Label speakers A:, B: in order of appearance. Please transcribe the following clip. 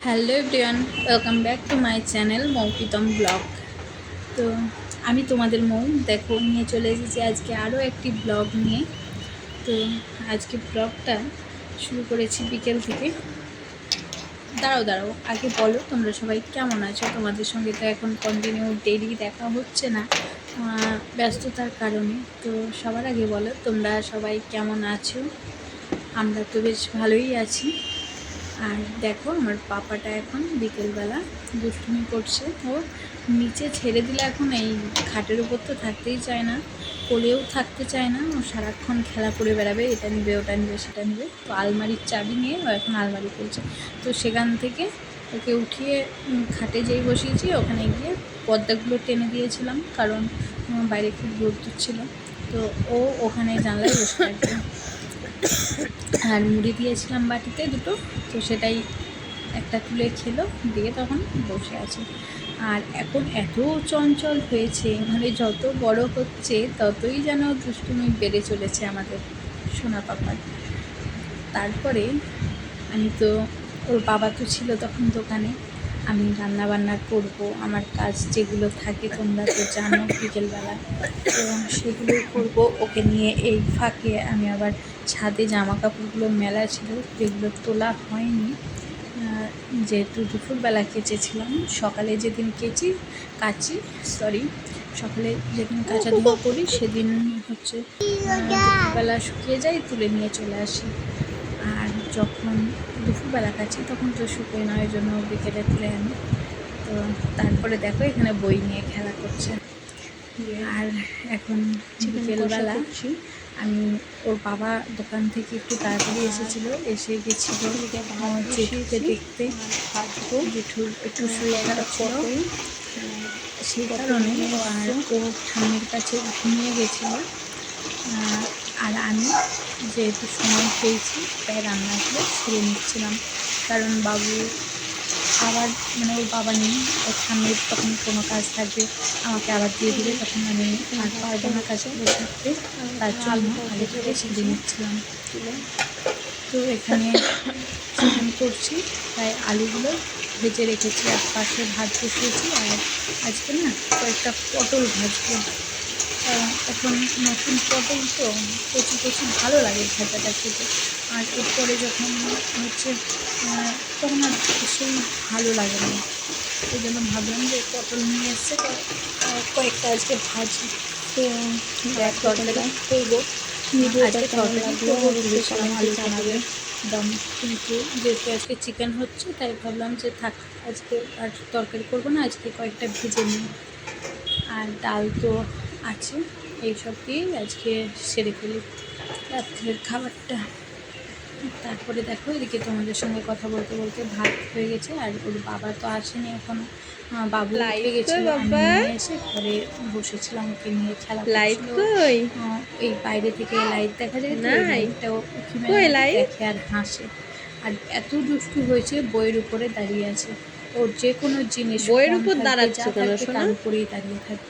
A: Hello everyone, welcome back to my channel মৌপিতম vlog. তো আমি তোমাদের মৌ দেখো নিয়ে চলে এসেছি আজকে আরও একটি ব্লগ নিয়ে। তো আজকে ব্লগটা শুরু করেছি বিকেল থেকে। দাঁড়াও আগে বলো তোমরা সবাই কেমন আছো। তোমাদের সঙ্গে তো এখন কন্টিনিউ ডেইলি দেখা হচ্ছে না ব্যস্ততার কারণে। তো সবার আগে বলো তোমরা সবাই কেমন আছো। আমরা তো বেশ ভালোই আছি। আর দেখো আমার পাপাটা এখন বিকেলবেলা দুষ্টুমি করছে। ও নিচে ছেড়ে দিলে এখন এই খাটের উপর তো থাকতেই চায় না, কোলেও থাকতে চায় না। ও সারাক্ষণ খেলা করে বেড়াবে, এটা নিবে ওটা নিবে সেটা নিবে। তো আলমারির চাবি নিয়ে ও এখন আলমারি করছে। তো সেখান থেকে ওকে উঠিয়ে খাটে যেই বসিয়েছি ওখানে গিয়ে পর্দাগুলো টেনে দিয়েছিলাম, কারণ বাইরে খুব রোদ্দুর ছিল। তো ও ওখানে জানলায় বসে থাকবে। আর মুড়ি দিয়েছিলাম বাটিতে দুটো, তো সেটাই একটা তুলে খেলো, দিয়ে তখন বসে আছে। আর এখন এত চঞ্চল হয়েছে, মানে যত বড় হচ্ছে ততই যেন দুষ্টুমি বেড়ে চলেছে আমাদের সোনা পাপার। তারপরে আমি তো ওর বাবা তো ছিল তখন দোকানে, আমি রান্না বান্না করব, আমার কাজ যেগুলো থাকে তোমরা তো জানো বিকেলবেলা, তো সেগুলো করব ওকে নিয়ে। এই ফাঁকে আমি আবার ছাদে জামা কাপড়গুলো মেলা ছিল, যেগুলো তোলা হয়নি, যেহেতু দুপুরবেলা কেচেছিলাম। সকালে যেদিন সকালে যেদিন কাচা ধোয়া করি সেদিন হচ্ছে দুপুরবেলা শুকিয়ে যায়, তুলে নিয়ে চলে আসি। আর যখন দুপুরবেলা কাছি তখন তো শুকোয় না, ওই জন্য বিকেলে তুলে আনি। তো তারপরে দেখো এখানে বই নিয়ে খেলা করছে। আর এখন বিকেলবেলা আমি ওর বাবা দোকান থেকে একটু তাড়াতাড়ি এসেছিলো, এসে গেছিলো জেঠুকে দেখতে। জেঠুর একটু শরীর খারাপ ছিল, সেই কারণে আর ও ঠাম্মির কাছে ঘুমিয়ে গেছিলো। আর আমি যেহেতু সময় পেয়েছি তাই রান্নাগুলো সেরে নিচ্ছিলাম, কারণ বাবু আবার মানে ওর বাবা নেই, ওর ঠাম্মির তখন কোনো কাজ থাকবে আমাকে আবার দিয়ে দিলে, তখন আমি আর পারবো না কাজগুলো করতে। তার জন্য আগে থেকে সেরে নিচ্ছিলাম। তো এখানে চিকেন করছি, তাই আলুগুলো ভেজে রেখেছি, আর পাশে ভাত বসিয়েছি। আর আজকে না কয়েকটা পটল ভাজবো, এখন নতুন পটল তো কচি কচি ভালো লাগে ভাজাটা খেতে। আর এরপরে যখন হচ্ছে তখন আর সেই ভালো লাগে না, এই জন্য ভাবলাম যে পটল নিয়ে এসছে কয়েকটা আজকে ভাজি। তো তরকারি করবো, আজকে তরকারি করবো ভেবেছিলাম আলু জানাবে দম, কিন্তু যেহেতু আজকে চিকেন হচ্ছে তাই ভাবলাম যে থাক, আজকে আর তরকারি করবো না, আজকে কয়েকটা ভেজে নিই। আর ডাল তো আছে, এইসব দিয়েই আজকে সেরে ফেলি রাত্রের খাবারটা। তারপরে দেখো এদিকে তোমাদের সঙ্গে কথা বলতে বলতে ভাত হয়ে গেছে। আর ওর বাবা তো আসেনি এখনো, বাবু উঠে গেছিল, আমি নিয়ে এসে ঘরে বসেছিলাম ওকে নিয়ে খেলা করছিল। এই বাইরে থেকে লাইট দেখা যায় তো, লাইটটাও দেখে আর হাসে। আর এত দুষ্টু হয়েছে, বইয়ের উপরে দাঁড়িয়ে আছে। ওর যে কোনো জিনিস বইয়ের উপর দাঁড়াচ্ছে তার উপরেই দাঁড়িয়ে থাকে।